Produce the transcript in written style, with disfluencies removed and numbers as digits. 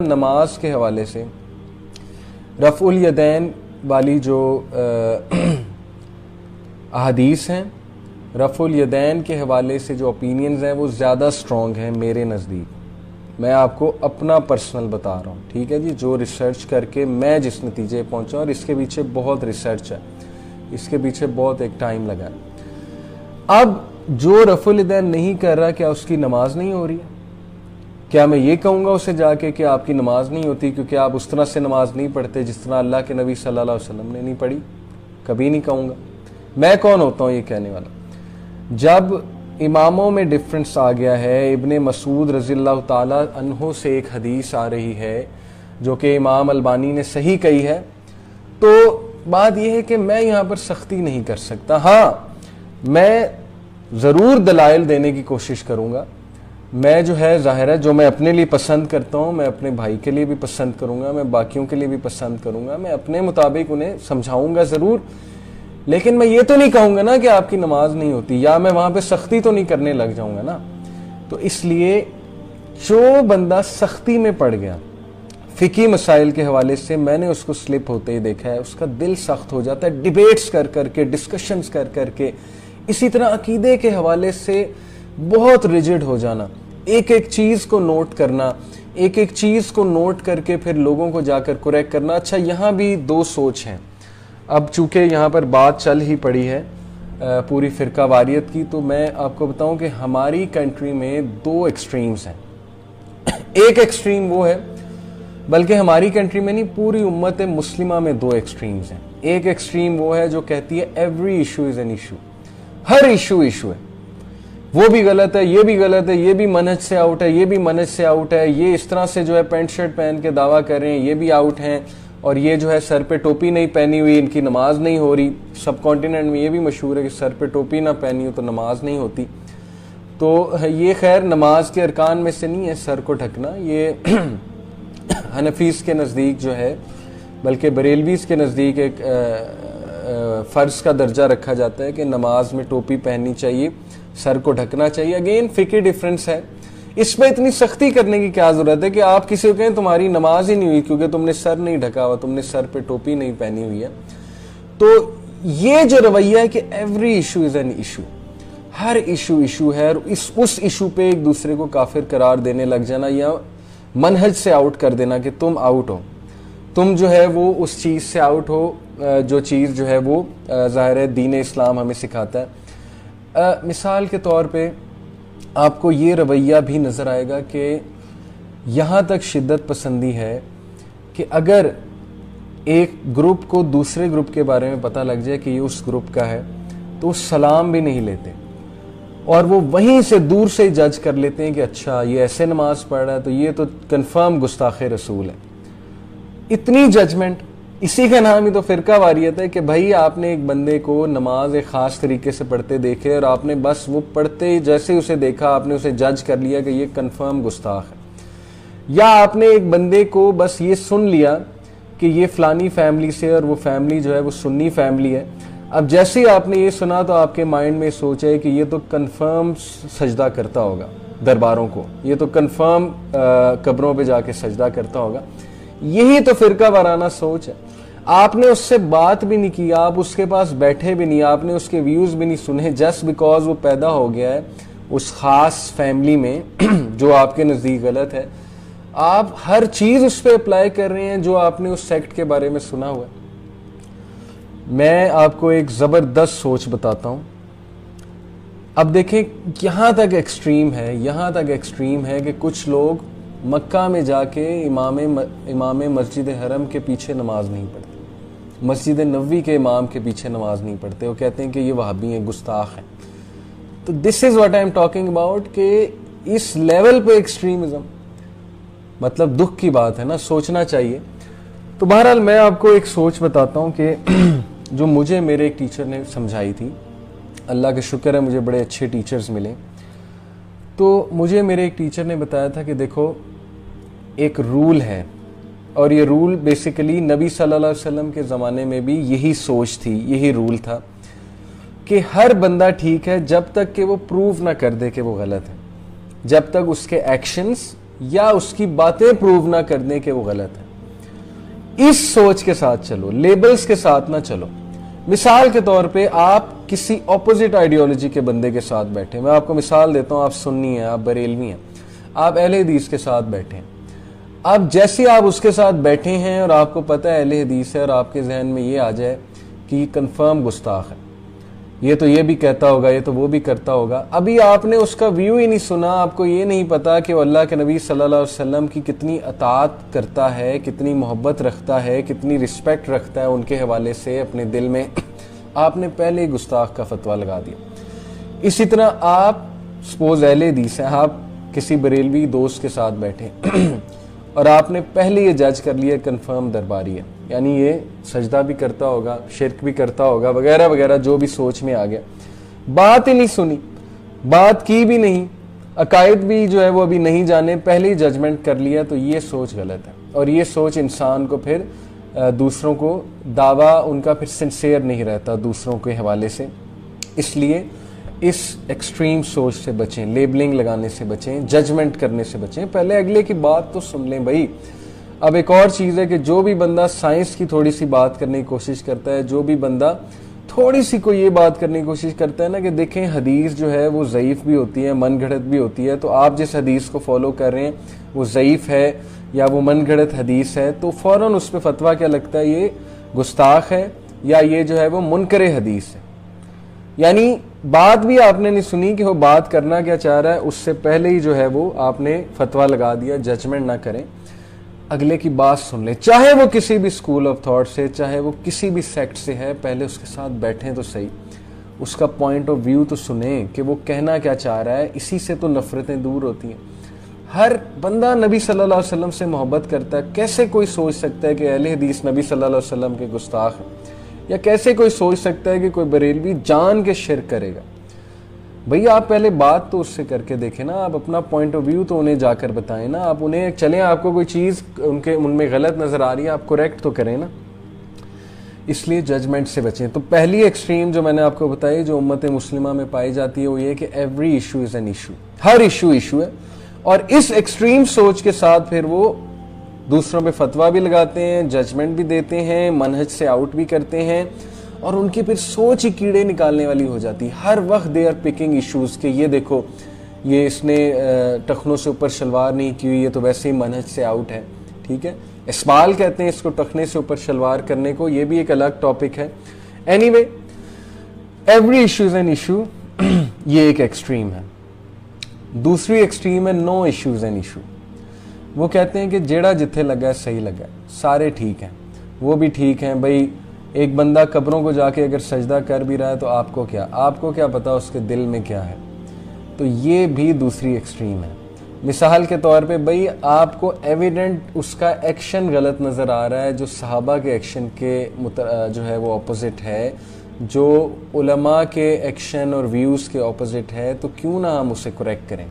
نماز کے حوالے سے رفع الیدین والی جو احادیث ہیں، رفع الیدین کے حوالے سے جو اوپینینز ہیں وہ زیادہ سٹرونگ ہیں میرے نزدیک. میں آپ کو اپنا پرسنل بتا رہا ہوں، ٹھیک ہے جی، جو ریسرچ کر کے میں جس نتیجے پہنچا، اور اس کے پیچھے بہت ریسرچ ہے، اس کے پیچھے بہت ایک ٹائم لگا ہے. اب جو رفع الیدین نہیں کر رہا، کیا اس کی نماز نہیں ہو رہی ہے؟ کیا میں یہ کہوں گا اسے جا کے کہ آپ کی نماز نہیں ہوتی کیونکہ آپ اس طرح سے نماز نہیں پڑھتے جس طرح اللہ کے نبی صلی اللہ علیہ وسلم نے نہیں پڑھی؟ کبھی نہیں کہوں گا. میں کون ہوتا ہوں یہ کہنے والا؟ جب اماموں میں ڈفرنس آ گیا ہے، ابن مسعود رضی اللہ تعالیٰ عنہ سے ایک حدیث آ رہی ہے جو کہ امام البانی نے صحیح کہی ہے، تو بات یہ ہے کہ میں یہاں پر سختی نہیں کر سکتا. ہاں، میں ضرور دلائل دینے کی کوشش کروں گا. میں جو ہے ظاہر ہے جو میں اپنے لیے پسند کرتا ہوں، میں اپنے بھائی کے لیے بھی پسند کروں گا، میں باقیوں کے لیے بھی پسند کروں گا، میں اپنے مطابق انہیں سمجھاؤں گا ضرور. لیکن میں یہ تو نہیں کہوں گا نا کہ آپ کی نماز نہیں ہوتی، یا میں وہاں پہ سختی تو نہیں کرنے لگ جاؤں گا نا. تو اس لیے جو بندہ سختی میں پڑ گیا فقہی مسائل کے حوالے سے، میں نے اس کو سلپ ہوتے ہی دیکھا ہے، اس کا دل سخت ہو جاتا ہے ڈیبیٹس کر کر کے، ڈسکشنز کر کر کے. اسی طرح عقیدے کے حوالے سے بہت ریجڈ ہو جانا، ایک ایک چیز کو نوٹ کرنا، ایک ایک چیز کو نوٹ کر کے پھر لوگوں کو جا کر کریکٹ کرنا. اچھا، یہاں بھی دو سوچ ہیں. اب چونکہ یہاں پر بات چل ہی پڑی ہے پوری فرقہ واریت کی، تو میں آپ کو بتاؤں کہ ہماری کنٹری میں دو ایکسٹریمز ہیں. ایک ایکسٹریم وہ ہے، بلکہ ہماری کنٹری میں نہیں، پوری امت مسلمہ میں دو ایکسٹریمز ہیں. ایک ایکسٹریم وہ ہے جو کہتی ہے every issue is an issue, Hare issue issue ہے، وہ بھی غلط ہے، یہ بھی غلط ہے، یہ بھی منہج سے آؤٹ ہے، یہ بھی منہج سے آؤٹ ہے، یہ اس طرح سے جو ہے پینٹ شرٹ پہن کے دعویٰ کر رہے ہیں، یہ بھی آؤٹ ہیں، اور یہ جو ہے سر پہ ٹوپی نہیں پہنی ہوئی، ان کی نماز نہیں ہو رہی. سب کانٹیننٹ میں یہ بھی مشہور ہے کہ سر پہ ٹوپی نہ پہنی ہو تو نماز نہیں ہوتی. تو یہ خیر نماز کے ارکان میں سے نہیں ہے سر کو ڈھکنا، یہ حنفیز کے نزدیک جو ہے، بلکہ بریلویز کے نزدیک ایک فرض کا درجہ رکھا جاتا ہے کہ نماز میں ٹوپی پہننی چاہیے، سر کو ڈھکنا چاہیے. اگین فقہی ڈفرنس ہے، اس میں اتنی سختی کرنے کی کیا ضرورت ہے کہ آپ کسی کو کہیں تمہاری نماز ہی نہیں ہوئی کیونکہ تم نے سر نہیں ڈھکا ہوا، تم نے سر پہ ٹوپی نہیں پہنی ہوئی ہے. تو یہ جو رویہ ہے کہ every issue is an issue, Hare issue issue ہے، اور اس ایشو پہ ایک دوسرے کو کافر قرار دینے لگ جانا یا منہج سے آؤٹ کر دینا کہ تم آؤٹ ہو، تم جو ہے وہ اس چیز سے آؤٹ ہو جو چیز جو ہے وہ ظاہر ہے دین اسلام ہمیں سکھاتا ہے. مثال کے طور پہ آپ کو یہ رویہ بھی نظر آئے گا کہ یہاں تک شدت پسندی ہے کہ اگر ایک گروپ کو دوسرے گروپ کے بارے میں پتہ لگ جائے کہ یہ اس گروپ کا ہے تو سلام بھی نہیں لیتے، اور وہ وہیں سے دور سے جج کر لیتے ہیں کہ اچھا یہ ایسے نماز پڑھ رہا ہے تو یہ تو کنفرم گستاخ رسول ہے. اتنی ججمنٹ، اسی کا نام ہی تو فرقہ واریت ہے کہ بھائی آپ نے ایک بندے کو نماز ایک خاص طریقے سے پڑھتے دیکھے اور آپ نے بس وہ پڑھتے جیسے اسے دیکھا آپ نے اسے جج کر لیا کہ یہ کنفرم گستاخ ہے. یا آپ نے ایک بندے کو بس یہ سن لیا کہ یہ فلانی فیملی سے اور وہ فیملی جو ہے وہ سنی فیملی ہے. اب جیسے ہی آپ نے یہ سنا تو آپ کے مائنڈ میں سوچ ہے کہ یہ تو کنفرم سجدہ کرتا ہوگا درباروں کو، یہ تو کنفرم قبروں پہ جا کے سجدہ کرتا ہوگا. یہی تو فرقہ وارانہ سوچ ہے. آپ نے اس سے بات بھی نہیں کی، آپ اس کے پاس بیٹھے بھی نہیں، آپ نے اس کے ویوز بھی نہیں سنے، جسٹ بیکاز وہ پیدا ہو گیا ہے اس خاص فیملی میں جو آپ کے نزدیک غلط ہے. آپ ہر چیز اس پہ اپلائی کر رہے ہیں جو آپ نے اس سیکٹ کے بارے میں سنا ہوا ہے. میں آپ کو ایک زبردست سوچ بتاتا ہوں. اب دیکھیں یہاں تک ایکسٹریم ہے، یہاں تک ایکسٹریم ہے کہ کچھ لوگ مکہ میں جا کے امام مسجد حرم کے پیچھے نماز نہیں پڑھتے، مسجد نبوی کے امام کے پیچھے نماز نہیں پڑھتے. وہ کہتے ہیں کہ یہ وہابی ہیں، گستاخ ہیں. تو this is what I am talking about کہ اس لیول پہ ایکسٹریمزم مطلب دکھ کی بات ہے نا، سوچنا چاہیے. تو بہرحال میں آپ کو ایک سوچ بتاتا ہوں کہ جو مجھے میرے ایک ٹیچر نے سمجھائی تھی. اللہ کا شکر ہے مجھے بڑے اچھے ٹیچرز ملے. تو مجھے میرے ایک ٹیچر نے بتایا تھا کہ دیکھو ایک رول ہے، اور یہ رول بیسیکلی نبی صلی اللہ علیہ وسلم کے زمانے میں بھی یہی سوچ تھی، یہی رول تھا کہ ہر بندہ ٹھیک ہے جب تک کہ وہ پروف نہ کر دے کہ وہ غلط ہے، جب تک اس کے ایکشنز یا اس کی باتیں پروو نہ کرنے کے وہ غلط ہے. اس سوچ کے ساتھ چلو, لیبلز کے ساتھ نہ چلو. مثال کے طور پہ آپ کسی اپوزٹ آئیڈیالوجی کے بندے کے ساتھ بیٹھے, میں آپ کو مثال دیتا ہوں, آپ سنی ہیں, آپ بریلوی ہیں, آپ اہل حدیث کے ساتھ بیٹھے ہیں. اب جیسے آپ اس کے ساتھ بیٹھے ہیں اور آپ کو پتہ ہے اہل حدیث ہے, اور آپ کے ذہن میں یہ آ جائے کہ یہ کنفرم گستاخ ہے, یہ تو یہ بھی کہتا ہوگا, یہ تو وہ بھی کرتا ہوگا. ابھی آپ نے اس کا ویو ہی نہیں سنا, آپ کو یہ نہیں پتا کہ وہ اللہ کے نبی صلی اللہ علیہ وسلم کی کتنی اطاعت کرتا ہے, کتنی محبت رکھتا ہے, کتنی رسپیکٹ رکھتا ہے ان کے حوالے سے اپنے دل میں. آپ نے پہلے ہی گستاخ کا فتویٰ لگا دیا. اسی طرح آپ سپوز اہل حدیث ہیں, آپ کسی بریلوی دوست کے ساتھ بیٹھے اور آپ نے پہلے یہ جج کر لیا کنفرم درباری ہے, یعنی یہ سجدہ بھی کرتا ہوگا, شرک بھی کرتا ہوگا, وغیرہ وغیرہ, جو بھی سوچ میں آ گیا. بات ہی نہیں سنی, بات کی بھی نہیں, عقائد بھی جو ہے وہ ابھی نہیں جانے, پہلے ہی ججمنٹ کر لیا, تو یہ سوچ غلط ہے. اور یہ سوچ انسان کو پھر دوسروں کو دعویٰ ان کا پھر سنسیئر نہیں رہتا دوسروں کے حوالے سے. اس لیے اس ایکسٹریم سوچ سے بچیں, لیبلنگ لگانے سے بچیں, ججمنٹ کرنے سے بچیں. پہلے اگلے کی بات تو سن لیں بھائی. اب ایک اور چیز ہے کہ جو بھی بندہ سائنس کی تھوڑی سی بات کرنے کی کوشش کرتا ہے, جو بھی بندہ تھوڑی سی کو یہ بات کرنے کی کوشش کرتا ہے نا کہ دیکھیں حدیث جو ہے وہ ضعیف بھی ہوتی ہے, من گھڑت بھی ہوتی ہے, تو آپ جس حدیث کو فالو کر رہے ہیں وہ ضعیف ہے یا وہ من گھڑت حدیث ہے, تو فوراً اس پہ فتویٰ کیا لگتا ہے, یہ گستاخ ہے یا یہ جو ہے وہ منکر حدیث ہے. یعنی بات بھی آپ نے نہیں سنی کہ وہ بات کرنا کیا چاہ رہا ہے, اس سے پہلے ہی جو ہے وہ آپ نے فتویٰ لگا دیا. ججمنٹ نہ کریں, اگلے کی بات سن لیں, چاہے وہ کسی بھی اسکول آف تھاٹ سے, چاہے وہ کسی بھی سیکٹ سے ہے, پہلے اس کے ساتھ بیٹھیں تو صحیح, اس کا پوائنٹ آف ویو تو سنیں کہ وہ کہنا کیا چاہ رہا ہے. اسی سے تو نفرتیں دور ہوتی ہیں. ہر بندہ نبی صلی اللہ علیہ وسلم سے محبت کرتا ہے. کیسے کوئی سوچ سکتا ہے کہ اہل حدیث نبی صلی اللہ علیہ وسلم کے گستاخ ہیں, یا کیسے کوئی سوچ سکتا ہے کہ کوئی بریلوی جان کے شرک کرے گا. بھئی آپ پہلے بات تو اس سے کر کے دیکھیں نا, آپ اپنا پوائنٹ آف ویو تو انہیں جا کر بتائیں نا. آپ انہیں چلیں, آپ کو کوئی چیز ان میں غلط نظر آ رہی ہے, آپ کریکٹ تو کریں نا. اس لیے ججمنٹ سے بچیں. تو پہلی ایکسٹریم جو میں نے آپ کو بتائی جو امت مسلمہ میں پائی جاتی ہے وہ یہ کہ every issue is an issue, Hare issue issue ہے. اور اس ایکسٹریم سوچ کے ساتھ پھر وہ دوسروں پہ فتویٰ بھی لگاتے ہیں, ججمنٹ بھی دیتے ہیں, منہج سے آؤٹ بھی کرتے ہیں, اور ان کی پھر سوچ ہی کیڑے نکالنے والی ہو جاتی. ہر وقت دے آر پکنگ ایشوز کہ یہ دیکھو یہ اس نے ٹخنوں سے اوپر شلوار نہیں کی ہوئی, یہ تو ویسے ہی منہج سے آؤٹ ہے. ٹھیک ہے, اسبال کہتے ہیں اس کو, ٹخنے سے اوپر شلوار کرنے کو, یہ بھی ایک الگ ٹاپک ہے. Any way, every issue is an issue, یہ ایک ایکسٹریم ہے. دوسری ایکسٹریم ہے نو ایشوز این ایشو. وہ کہتے ہیں کہ جیڑا جتھے لگا ہے صحیح لگا ہے, سارے ٹھیک ہیں, وہ بھی ٹھیک ہیں. بھائی ایک بندہ قبروں کو جا کے اگر سجدہ کر بھی رہا ہے تو آپ کو کیا پتا اس کے دل میں کیا ہے. تو یہ بھی دوسری ایکسٹریم ہے. مثال کے طور پہ بھائی آپ کو ایویڈنٹ اس کا ایکشن غلط نظر آ رہا ہے جو صحابہ کے ایکشن کے جو ہے وہ اپوزٹ ہے, جو علماء کے ایکشن اور ویوز کے اپوزٹ ہے, تو کیوں نہ ہم اسے کریکٹ کریں.